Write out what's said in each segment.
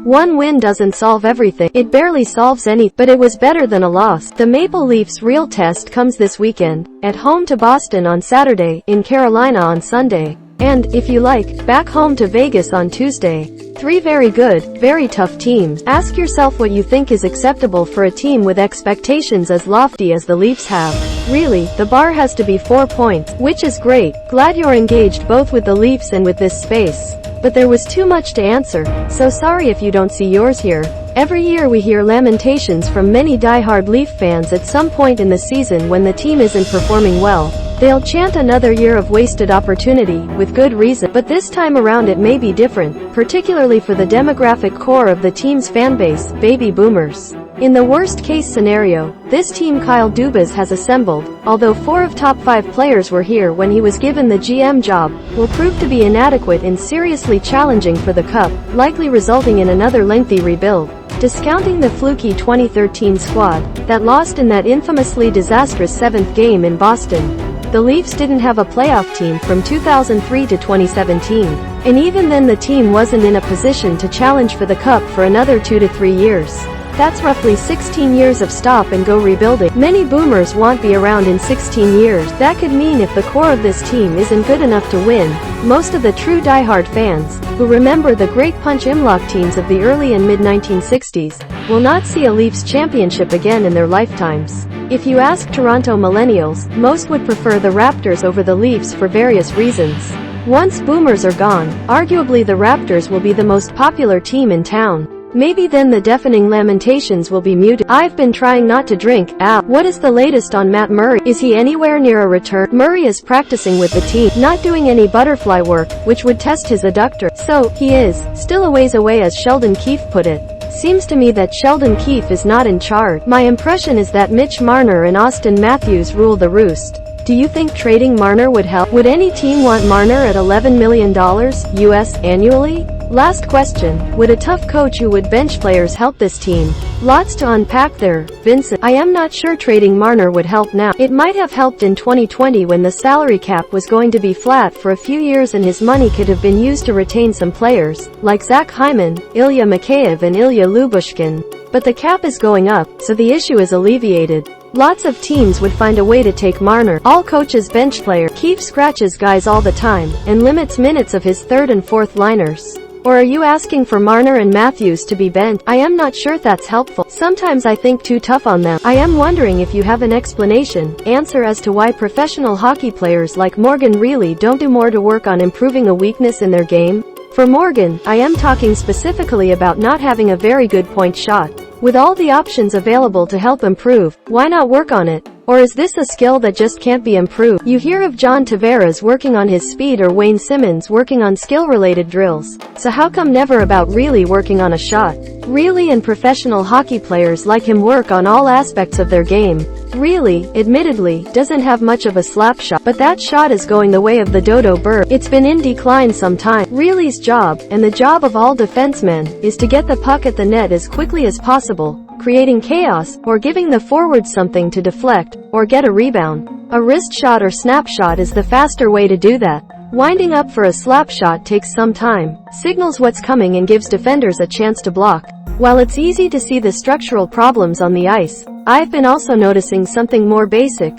One win doesn't solve everything. It barely solves anything, but it was better than a loss. The Maple Leafs' real test comes this weekend, at home to Boston on Saturday, in Carolina on Sunday, and, if you like, back home to Vegas on Tuesday. 3 very good, very tough teams. Ask yourself what you think is acceptable for a team with expectations as lofty as the Leafs have. Really, the bar has to be 4 points, which is great. Glad you're engaged both with the Leafs and with this space. But there was too much to answer, so sorry if you don't see yours here. Every year we hear lamentations from many die-hard Leaf fans at some point in the season when the team isn't performing well. They'll chant another year of wasted opportunity, with good reason, but this time around it may be different, particularly for the demographic core of the team's fanbase, baby boomers. In the worst-case scenario, this team Kyle Dubas has assembled, although 4 of top 5 players were here when he was given the GM job, will prove to be inadequate and seriously challenging for the Cup, likely resulting in another lengthy rebuild. Discounting the fluky 2013 squad, that lost in that infamously disastrous 7th game in Boston, the Leafs didn't have a playoff team from 2003 to 2017. And even then the team wasn't in a position to challenge for the Cup for another 2 to 3 years. That's roughly 16 years of stop-and-go rebuilding. Many boomers won't be around in 16 years. That could mean if the core of this team isn't good enough to win, most of the true diehard fans, who remember the great punch-imlock teams of the early and mid-1960s, will not see a Leafs championship again in their lifetimes. If you ask Toronto millennials, most would prefer the Raptors over the Leafs for various reasons. Once boomers are gone, arguably the Raptors will be the most popular team in town. Maybe then the deafening lamentations will be muted. I've been trying not to drink. What is the latest on Matt Murray? Is he anywhere near a return? Murray is practicing with the team, not doing any butterfly work, which would test his adductor. So, he is, still a ways away as Sheldon Keefe put it. Seems to me that Sheldon Keefe is not in charge. My impression is that Mitch Marner and Austin Matthews rule the roost. Do you think trading Marner would help? Would any team want Marner at $11 million US annually? Last question, would a tough coach who would bench players help this team? Lots to unpack there, Vincent. I am not sure trading Marner would help now. It might have helped in 2020 when the salary cap was going to be flat for a few years and his money could have been used to retain some players, like Zach Hyman, Ilya Mikheyev and Ilya Lyubushkin. But the cap is going up, so the issue is alleviated. Lots of teams would find a way to take Marner. All coaches bench player. Keefe scratches guys all the time, and limits minutes of his 3rd and 4th liners. Or are you asking for Marner and Matthews to be benched? I am not sure that's helpful. Sometimes I think too tough on them. I am wondering if you have an answer as to why professional hockey players like Morgan really don't do more to work on improving a weakness in their game. For Morgan, I am talking specifically about not having a very good point shot. With all the options available to help improve, why not work on it? Or is this a skill that just can't be improved? You hear of John Tavares working on his speed or Wayne Simmons working on skill-related drills. So how come never about really working on a shot? Really, and professional hockey players like him work on all aspects of their game. Really, admittedly, doesn't have much of a slap shot, but that shot is going the way of the dodo bird. It's been in decline some time. Really's job, and the job of all defensemen, is to get the puck at the net as quickly as possible, creating chaos, or giving the forward something to deflect, or get a rebound. A wrist shot or snapshot is the faster way to do that. Winding up for a slap shot takes some time, signals what's coming and gives defenders a chance to block. While it's easy to see the structural problems on the ice, I've been also noticing something more basic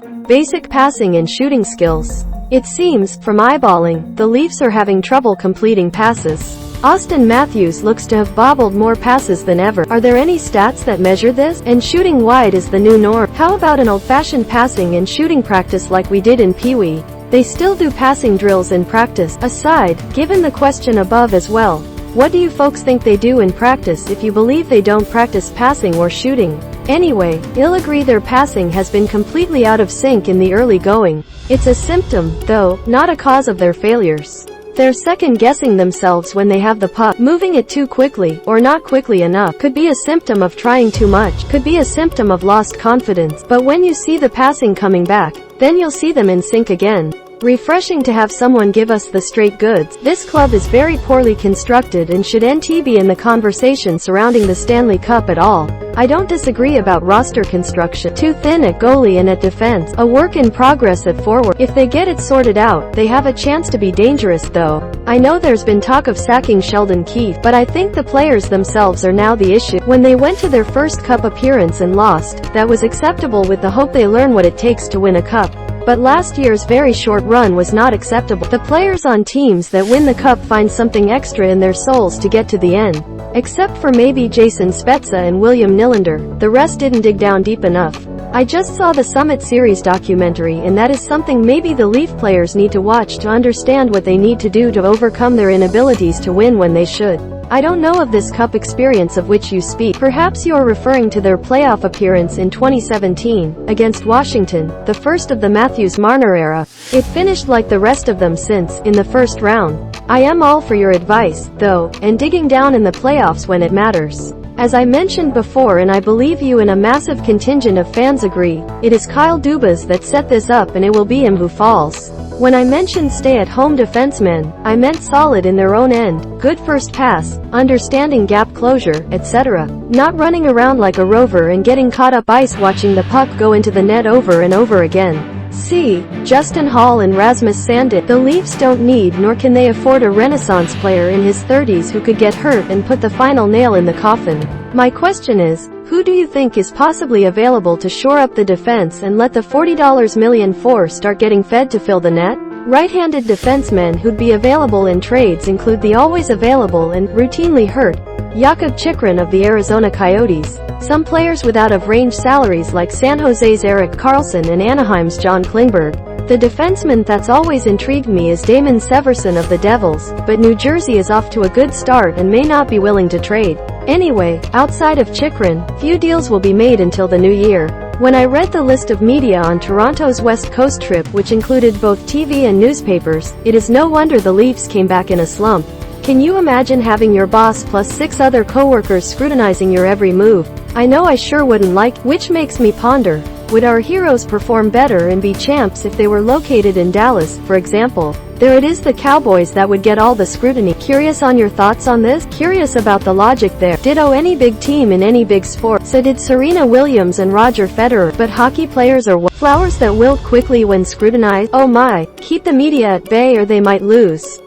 passing and shooting skills. It seems, from eyeballing, the Leafs are having trouble completing passes. Austin Matthews looks to have bobbled more passes than ever. Are there any stats that measure this? And shooting wide is the new norm. How about an old-fashioned passing and shooting practice like we did in Pee Wee? They still do passing drills in practice. Aside, given the question above as well, what do you folks think they do in practice if you believe they don't practice passing or shooting? Anyway, you'll agree their passing has been completely out of sync in the early going. It's a symptom, though, not a cause of their failures. They're second-guessing themselves when they have the puck. Moving it too quickly, or not quickly enough, could be a symptom of trying too much, could be a symptom of lost confidence. But when you see the passing coming back, then you'll see them in sync again. Refreshing to have someone give us the straight goods. This club is very poorly constructed and should NT be in the conversation surrounding the Stanley Cup at all. I don't disagree about roster construction. Too thin at goalie and at defense. A work in progress at forward. If they get it sorted out, they have a chance to be dangerous though. I know there's been talk of sacking Sheldon Keefe, but I think the players themselves are now the issue. When they went to their first cup appearance and lost, that was acceptable with the hope they learn what it takes to win a cup. But last year's very short run was not acceptable. The players on teams that win the cup find something extra in their souls to get to the end. Except for maybe Jason Spezza and William Nylander, the rest didn't dig down deep enough. I just saw the Summit Series documentary, and that is something maybe the Leaf players need to watch to understand what they need to do to overcome their inabilities to win when they should. I don't know of this cup experience of which you speak. Perhaps you are referring to their playoff appearance in 2017, against Washington, the first of the Matthews-Marner era. It finished like the rest of them since, in the first round. I am all for your advice, though, and digging down in the playoffs when it matters. As I mentioned before, and I believe you and a massive contingent of fans agree, it is Kyle Dubas that set this up, and it will be him who falls. When I mentioned stay-at-home defensemen, I meant solid in their own end, good first pass, understanding gap closure, etc. Not running around like a rover and getting caught up ice watching the puck go into the net over and over again. See Justin Hall and Rasmus Sandin. The Leafs don't need nor can they afford a renaissance player in his 30s who could get hurt and put the final nail in the coffin. My question is, who do you think is possibly available to shore up the defense and let the $40 million for start getting fed to fill the net? Right-handed defensemen who'd be available in trades include the always available and routinely hurt Jakub Chychrun of the Arizona Coyotes, some players with out-of-range salaries like San Jose's Erik Karlsson and Anaheim's John Klingberg. The defenseman that's always intrigued me is Damon Severson of the Devils, but New Jersey is off to a good start and may not be willing to trade. Anyway, outside of Chychrun, few deals will be made until the new year. When I read the list of media on Toronto's West Coast trip, which included both TV and newspapers, it is no wonder the Leafs came back in a slump. Can you imagine having your boss plus 6 other coworkers scrutinizing your every move? I know I sure wouldn't like, which makes me ponder, would our heroes perform better and be champs if they were located in Dallas, for example? There it is, the Cowboys that would get all the scrutiny. Curious on your thoughts on this? Curious about the logic there. Ditto any big team in any big sport. So did Serena Williams and Roger Federer. But hockey players are flowers that wilt quickly when scrutinized. Oh my, keep the media at bay or they might lose.